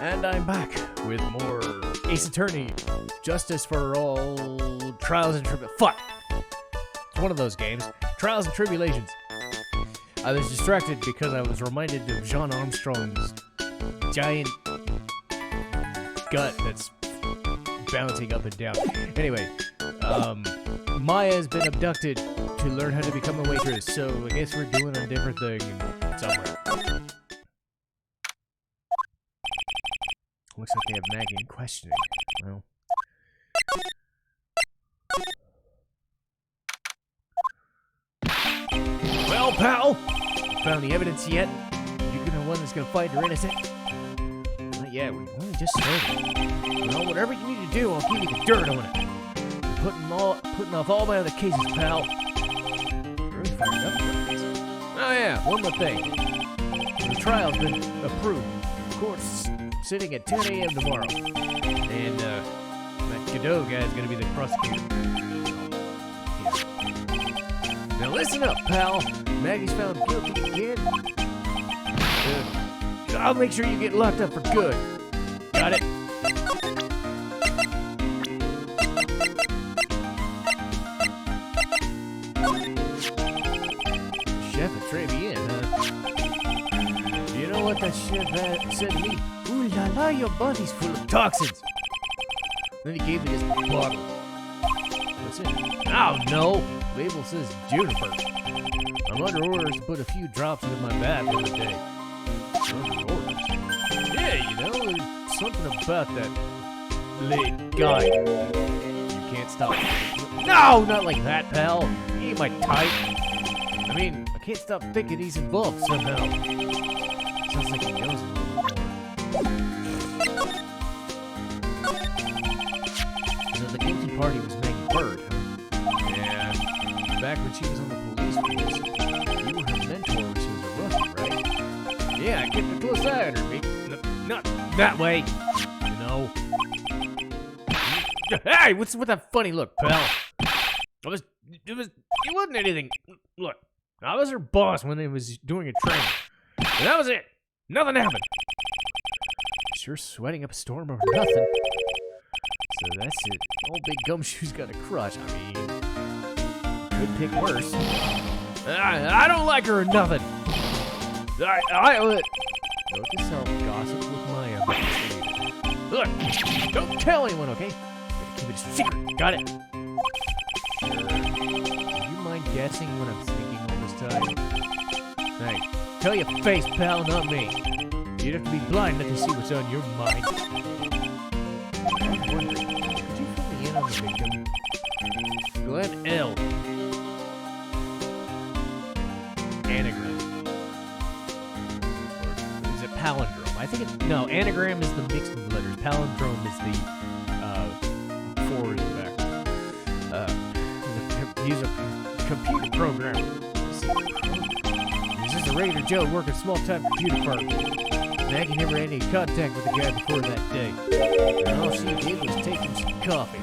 And I'm back with more Ace Attorney, Justice for All, Trials and Tribulations. Fuck! It's one of those games. Trials and Tribulations. I was distracted because I was reminded of John Armstrong's giant gut that's bouncing up and down. Anyway, Maya has been abducted to learn how to become a waitress, so I guess we're doing a different thing somewhere. Looks like they have Maggie in questioning. Well, pal! Found the evidence yet? You gonna one that's gonna fight her innocent? Not yet, we've only just started. Well, whatever you need to do, I'll give you the dirt on it. Putting off all my other cases, pal. Really fired up about this. Oh yeah, one more thing. The trial's been approved. Court's sitting at 10 a.m. tomorrow. And, that Godot guy's gonna be the prosecutor. Yeah. Now listen up, pal. Maggie's found guilty again. I'll make sure you get locked up for good. Got it? Chef at Tribulations, huh? You know what that chef said to me? Ooh la la, your body's full of toxins. Then he gave me this bottle. What's it? Oh no! Label says juniper. I'm under orders to put a few drops into my bath every day. Under orders? Yeah, you know, there's something about that late guy. You can't stop. No, not like that, pal. He ain't my type. I mean, I can't stop thinking he's involved somehow. Sounds like he knows a little more. So the guilty party was Maggie Bird, huh? Yeah. Back when she was on the police force, you were her mentor when she was a rookie, right? Yeah, I kept a close eye on her, mate. Not that way, you know. Hey, what's with that funny look, pal? It wasn't anything. Look, I was her boss when they was doing a training. And that was it. Nothing happened. Sure sweating up a storm over nothing. So that's it. Old Big Gumshoe's got a crush. I mean, could pick worse. I don't like her or nothing. Note to self, gossip with Maya. Look, don't tell anyone, okay? Keep it a secret. Got it. Sure. Do you mind guessing what I'm thinking all this time? Hey, tell your face, pal, not me. You'd have to be blind not to see what's on your mind. I'm wondering, could you fill me in on the victim? Glenn L. Anagram. Or is it palindrome? I think it's... No, anagram is the mixed of letters. Palindrome is the forward and back. He's a computer programmer. He's just a regular Joe working a small-time computer firm. Maggie never had any contact with the guy before that day. And all she did was take him some coffee.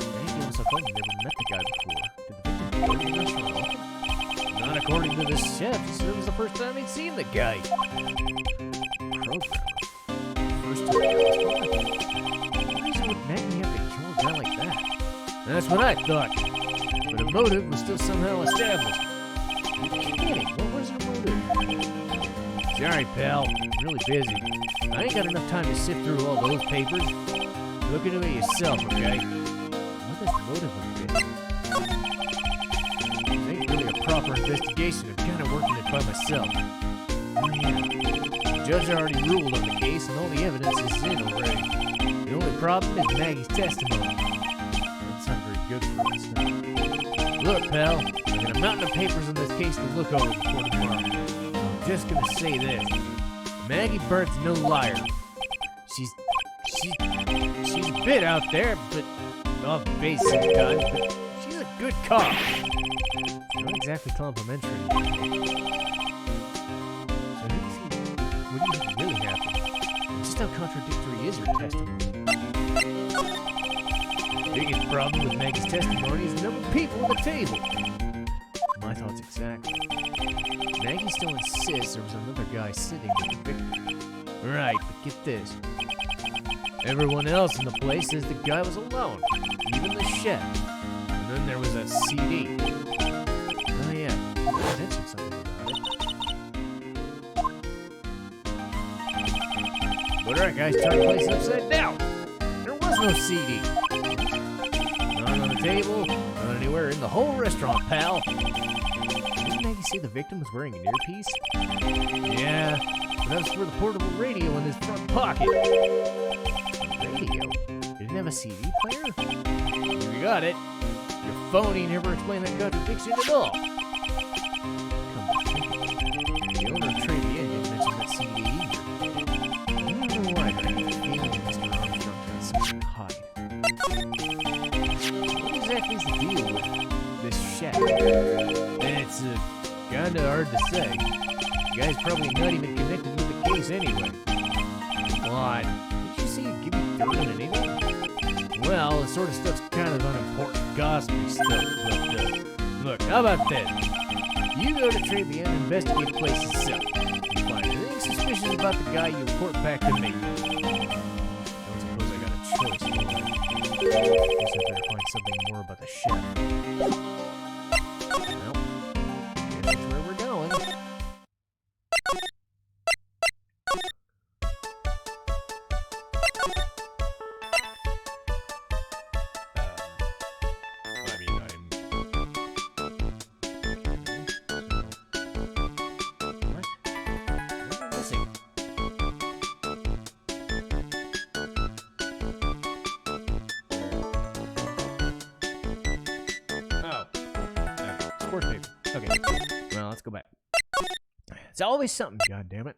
Maggie also claimed never met the guy before. Did the victim go to the restaurant? Not according to the chef. He said it was the first time he'd seen the guy. Programmer. First time he was What reason would Maggie have to kill a guy like that? That's what I thought. But a motive was still somehow established. You're kidding. What was her motive? Sorry, pal. I'm really busy. I ain't got enough time to sift through all those papers. Look into it yourself, okay? What does motive have been? This ain't really a proper investigation. I'm kind of working it by myself. Oh, yeah. The judge already ruled on the case, and all the evidence is in already. The only problem is Maggie's testimony. That's not very good for us, huh? Look, pal, I got a mountain of papers on this case to look over before tomorrow. I'm just gonna say this. Maggie Bird's no liar. She's a bit out there, but off base sometimes, but she's a good cop. Not exactly complimentary. So what do you think really happened? Just how contradictory is her testimony? Biggest problem with Maggie's testimony is the number of people at the table. My thoughts exactly. Maggie still insists there was another guy sitting with the victim. Right, but get this. Everyone else in the place says the guy was alone, even the chef. And then there was that CD. Oh yeah, I mentioned something about it. But alright guys, turn the place upside down. There was no CD. Not on the table, not anywhere in the whole restaurant, pal. Didn't Maggie say the victim was wearing an earpiece? Yeah, but that was for the portable radio in his front pocket. Radio? You didn't have a CD player? You got it. Your phony never explained that contradiction at all. Come to think of it, the owner of Tribulations didn't mention that CD either. I don't know why, but I have a feeling that Mr. Armstrong got something to hide. What exactly is the deal with this chef? It's kinda hard to say. The guy's probably not even connected with the case anyway. What? Did you see it give me dirt on anything? Well, the sort of stuff's kind of unimportant gossipy stuff, but look, how about this? You go to Tribune and investigate the place itself. If you find anything suspicious about the guy, you report back to me. Don't suppose I got a choice, do I? Guess I better find something more about the chef. Well, guess that's where we're going. Paper. Okay. Well, let's go back. It's always something, goddammit.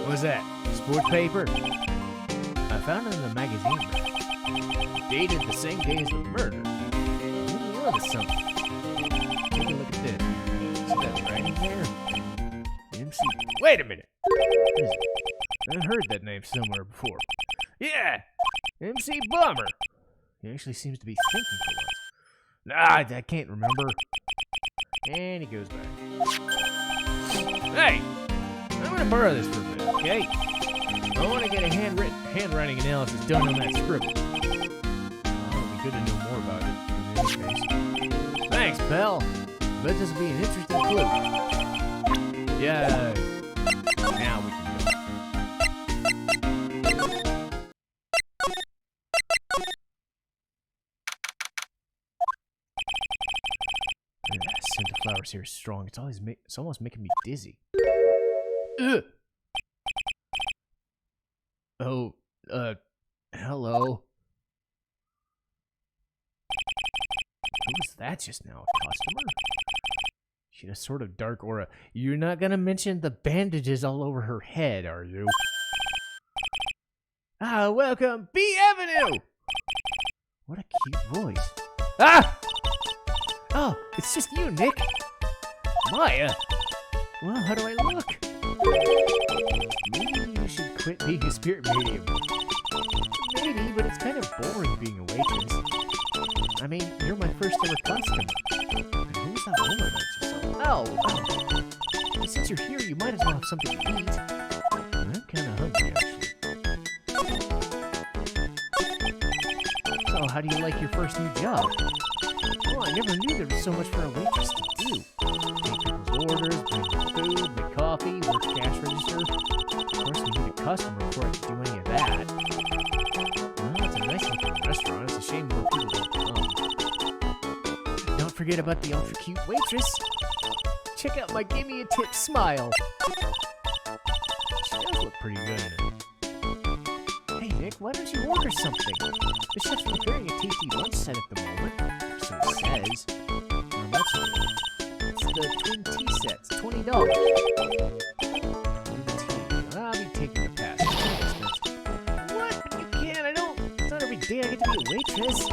What's that? Sports paper? I found it in the magazine rack. Dated the same day as the murder. Maybe onto something. Take a look at this. See that writing there? MC. Wait a minute. What is it? I've heard that name somewhere before. Yeah! MC Bummer! He actually seems to be thinking for once. Nah, I can't remember. And he goes back. Hey! I'm gonna borrow this for a bit, okay? I want to get a handwriting analysis done on that scribble. It'll be good to know more about it, in any case. Thanks, pal. Bet this will be an interesting clue. Yeah. Now we can go. The scent of flowers here is strong. It's almost making me dizzy. Ugh. Oh, hello. Who was that just now? A customer? She had a sort of dark aura. You're not gonna mention the bandages all over her head, are you? Ah, welcome, B Avenue! What a cute voice. Ah! Oh, it's just you, Nick. Maya? Well, how do I look? Maybe you should quit being a spirit medium. Maybe, but it's kind of boring being a waitress. I mean, you're my first ever customer. And who's that woman that you saw? Oh! Since you're here, you might as well have something to eat. I'm kind of hungry, actually. So, how do you like your first new job? Oh, I never knew there was so much for a waitress to do. Take people's orders, bring them food, make coffee, work cash register. Of course, we need a customer before I can do any of that. Well, it's a nice looking restaurant. It's a shame more people don't come. Don't forget about the ultra cute waitress. Check out my give me a tip smile. She does look pretty good in it. Hey Nick, why don't you order something? The chef's preparing a tasty lunch set at the moment. So it says. That's it. It's the twin tea sets, $20. Twin tea. I'll be taking a pass. What? You can't. I don't. It's not every day I get to be a waitress. I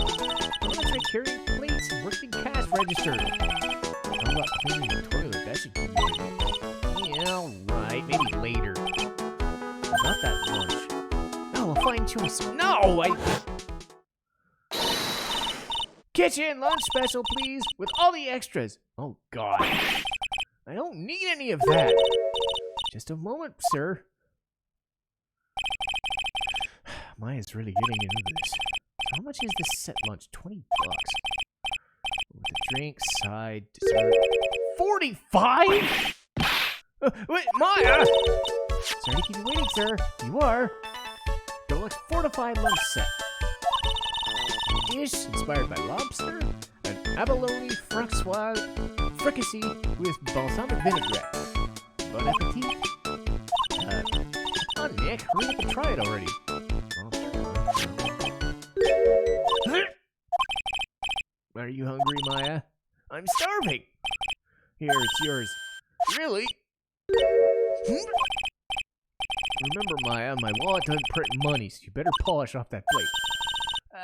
want to try carrying plates and working cash register. How about cleaning the toilet? That should be good. Yeah, alright. Maybe later. Not that lunch. Oh, a fine choice. No! Kitchen lunch special, please, with all the extras. Oh, God. I don't need any of that. Just a moment, sir. Maya's really getting into this. How much is this set lunch? $20. With the drink, side, dessert. 45? Wait, Maya! Sorry to keep you waiting, sir. You are. Deluxe fortified lunch set. Dish inspired by lobster, an abalone francois fricassee with balsamic vinaigrette. Bon appetit. Come on, Nick. Hurry up and try it already. Are you hungry, Maya? I'm starving. Here, it's yours. Really? Remember, Maya, my wallet doesn't print money, so you better polish off that plate.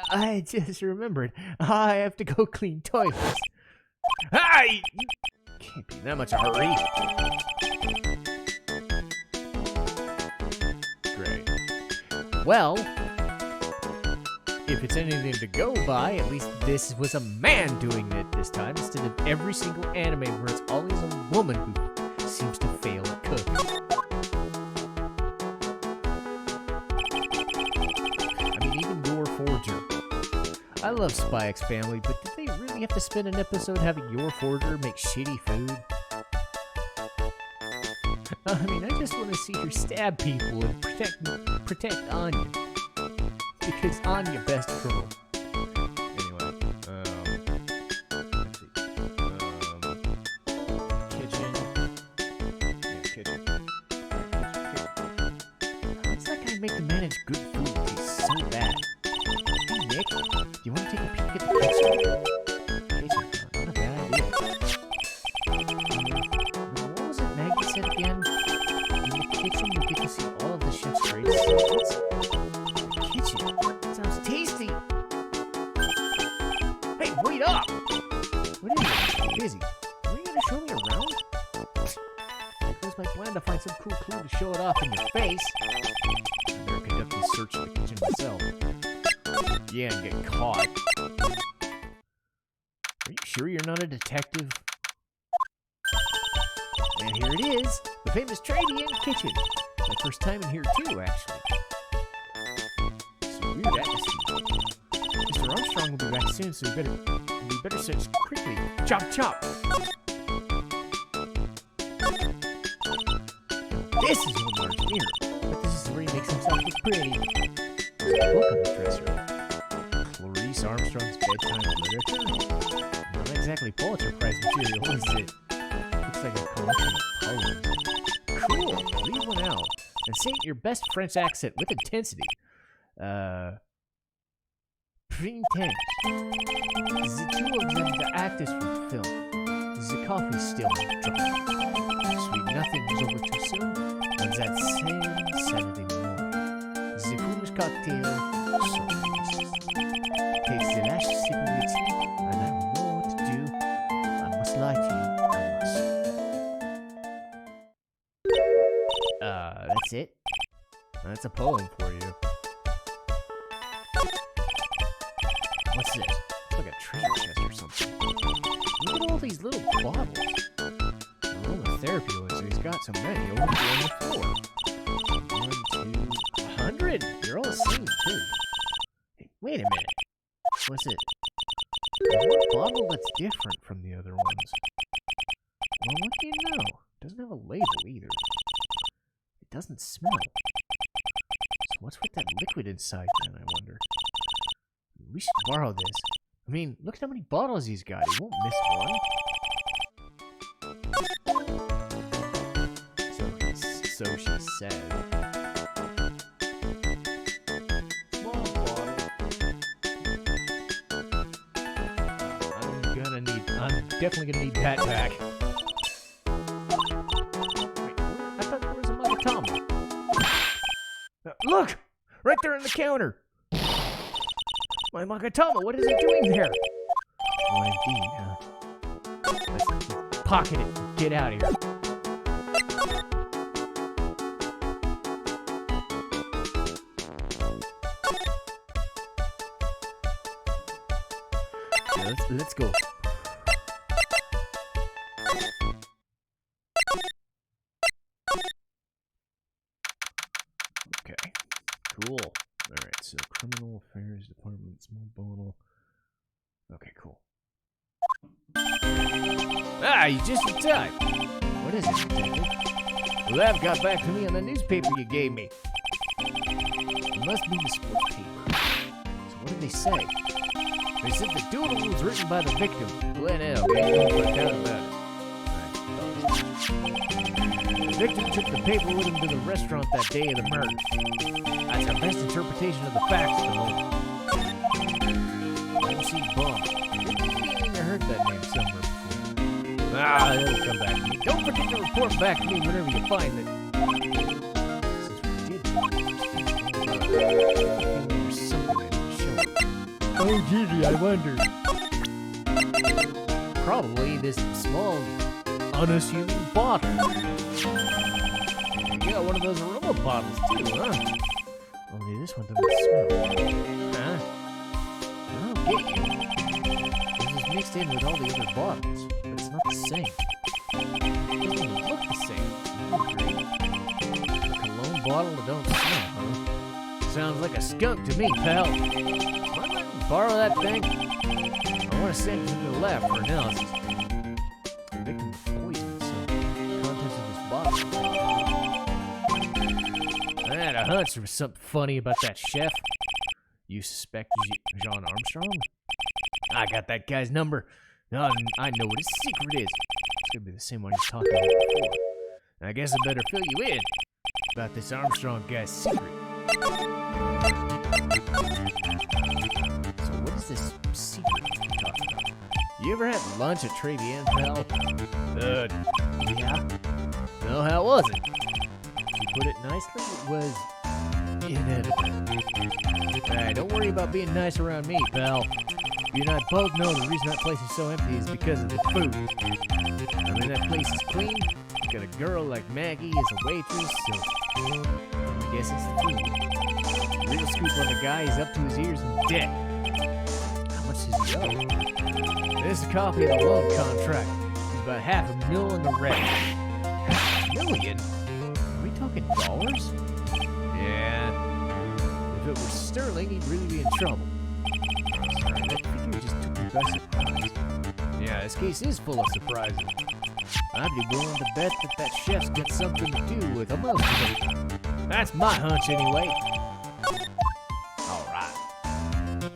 I just remembered. I have to go clean toilets. Hey! Can't be in that much of a hurry. Great. Well, if it's anything to go by, at least this was a man doing it this time, instead of every single anime where it's always a woman who seems to fail at cooking. I mean, even Your Forger. I love Spy X Family, but did they really have to spend an episode having Your Forger make shitty food? I mean, I just want to see her stab people and protect Anya. Because Anya, best girl. Anyway, let's see. Kitchen. Yeah, kitchen. How does that guy make to manage good food that tastes so bad? Hey, Nick, do you want to take a peek at the kitchen? Kitchen, not a bad idea. What was it Maggie said again? In the kitchen, you get to see all of the chef's greatest secrets. Sounds tasty. Hey, wait up! What is it? I'm busy. Are you gonna show me around? It was my plan to find some cool clue to show it off in your face. I better conduct this search in the kitchen myself. Yeah, and get caught. Are you sure you're not a detective? And here it is, the famous Tribulations kitchen. My first time in here too, actually. Weird atmosphere. Mr. Armstrong will be back soon, so we better search quickly. Chop, chop! This is one large mirror, but this is where he makes himself look pretty. There's a book on the dresser. Clarice Armstrong's bedtime literature? Not exactly Pulitzer Prize material, is it? Looks like a collection of poems. Cool, leave one out. And say it in your best French accent with intensity. Pretend. The two of them, the actors from film. The coffee still dry. Sweet nothing was over too soon on that same Saturday morning. The foolish cocktail, so delicious. Takes the last sip of your tea, and I don't know what to do. I must lie to you, I must. That's it? That's a poem for you. What's this? It's like a treasure chest or something. Look at all these little bottles. Aromatherapy oils, he's got so many over here on the floor. 1, 2, 100! They're all the same, too. Hey, wait a minute. What's it? There's one bottle that's different from the other ones. Well, what do you know? It doesn't have a label, either. It doesn't smell. So what's with that liquid inside, then, I wonder? We should borrow this. I mean, look at how many bottles he's got. He won't miss one. So she said. Small bottle. I'm definitely gonna need that back. Wait, I thought there was a Magatama. Look! Right there on the counter! My Magatama, what is it doing there? Oh, indeed, huh? Let's pocket it and get out of here. let's go. Okay, cool. All right, so criminal affairs department, small bottle. Okay, cool. Ah, you just in time. What is it, detective? The lab got back to me on the newspaper you gave me. It must be the sports paper. So what did they say? They said the doodle was written by the victim, Glenn L. Don't find out about it. The victim took the paper with him to the restaurant that day of the murder. That's our best interpretation of the facts at the moment. MC Bum. I heard that name somewhere before. Ah, it'll come back to me. Don't forget to report back to me whenever you find it. Since we did there's something I didn't show. Oh, gee, I wonder. Probably this small, unassuming bottle. You got one of those aroma bottles too, huh? Only this one doesn't smell. Huh? I don't get you. This is mixed in with all the other bottles, but it's not the same. It doesn't even look the same. A cologne bottle that don't smell, huh? Sounds like a skunk to me, pal. Might I borrow that thing? I want to send it to the lab for analysis. The victim was poisoned, so the contents of this bottle. I had a hunch there was something funny about that chef. You suspect Jean Armstrong? I got that guy's number. I know what his secret is. It's gonna be the same one he's talking about before. I guess I better fill you in about this Armstrong guy's secret. So what is this secret you're talking about? You ever had lunch at Tribulations, pal? Yeah. No, how was it? You put it nicely, it was inedible. Hey, don't worry about being nice around me, pal. You and I both know the reason that place is so empty is because of the food. I mean, that place is clean. You got a girl like Maggie as a waitress, so I guess it's the food. Real scoop on the guy, he's up to his ears in debt. How much does he owe? There's a copy of the loan contract. He's about $500,000 in the red. $500,000? Are we talking dollars? Yeah. If it were sterling, he'd really be in trouble. Sorry, that figure just took me by surprise. Yeah, this case is full of surprises. I'd be willing to bet that chef's got something to do with most of it. That's my hunch, anyway. All right. I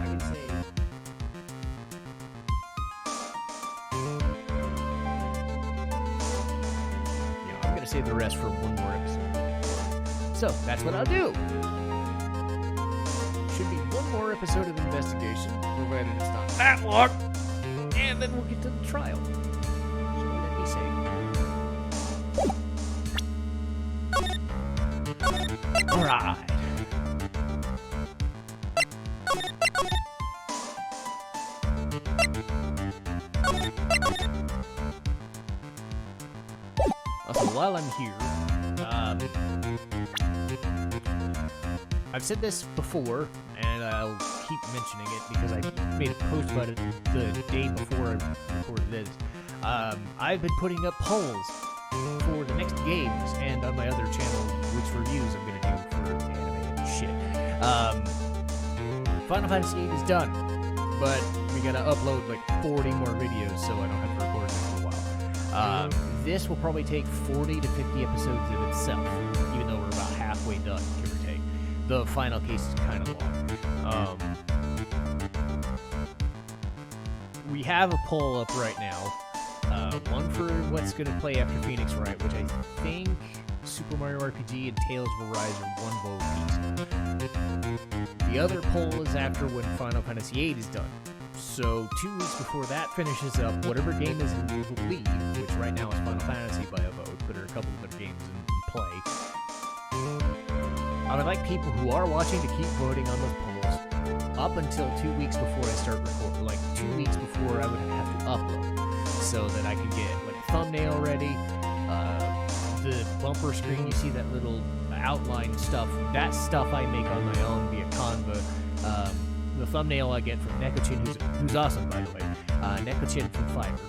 can say. I'm gonna save the rest for one more episode. So that's what I'll do. Should be one more episode of investigation, provided it's not that long, and then we'll get to the trial. So let me say. All right. Also, while I'm here, I've said this before, and I'll keep mentioning it because I made a post about it the day before I recorded this. I've been putting up polls for the next games, and on my other channel, which reviews I'm going to do for anime and shit. Final Fantasy VIII is done, but we got to upload like 40 more videos, so I don't have to record it for a while. This will probably take 40 to 50 episodes of itself, even though we're about halfway done, give or take. The final case is kind of long. We have a poll up right now. One for what's going to play after Phoenix Wright, which I think Super Mario RPG and Tales of Arise are one vote each. The other poll is after when Final Fantasy VIII is done. So 2 weeks before that finishes up, whatever game is in the lead, which right now is Final Fantasy by a vote, but there are a couple of other games in play. I would like people who are watching to keep voting on those polls up until 2 weeks before I start recording, like 2 weeks before I would have to upload, so that I can get like a thumbnail ready, the bumper screen, you see that little outline stuff. That stuff I make on my own via Canva. The thumbnail I get from Nekochin, who's awesome, by the way. Nekochin from Fiverr.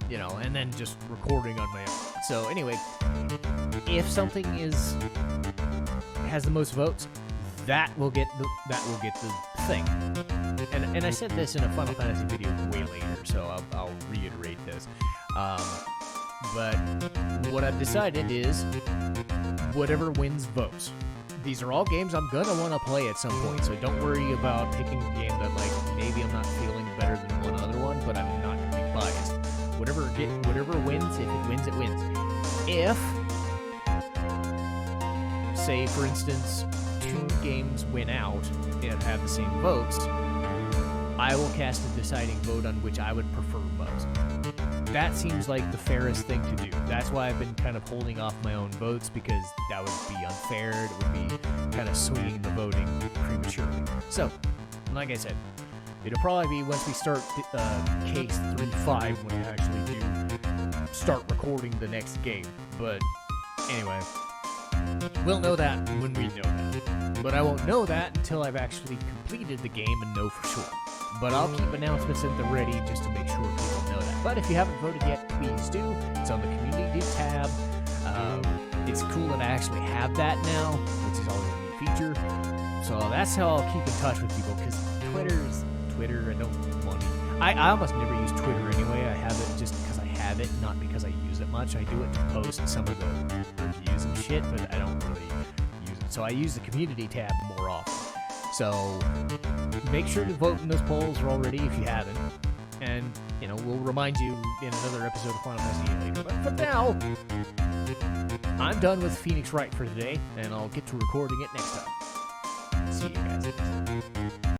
You know, and then just recording on my own. So anyway, if something has the most votes, that will get the thing. And I said this in a Final Fantasy video way later, so I'll reiterate this. But what I've decided is whatever wins votes. These are all games I'm gonna want to play at some point, so don't worry about picking a game that like maybe I'm not feeling better than one other one, but I'm not gonna be biased. Whatever wins, if it wins, it wins. If, say for instance, 2 games win out and have the same votes, I will cast a deciding vote on which I would prefer most. That seems like the fairest thing to do. That's why I've been kind of holding off my own votes, because that would be unfair. It would be kind of swinging the voting prematurely. So, like I said, it'll probably be once we start case 3-5 when we actually do start recording the next game. But anyway, we'll know that when we know that. But I won't know that until I've actually completed the game and know for sure. But I'll keep announcements at the ready just to make sure people know that. But if you haven't voted yet, please do. It's on the community tab. It's cool that I actually have that now, which is always a neat feature. So that's how I'll keep in touch with people, because Twitter, I don't want to. I almost never use Twitter anyway. I have it just because I have it, not because I use it much. I do it to post some of the reviews and shit, but I don't really use it. So I use the community tab more often. So make sure to vote in those polls already if you haven't. And, you know, we'll remind you in another episode of Final Fantasy later. But for now, I'm done with Phoenix Wright for today, and I'll get to recording it next time. See you guys.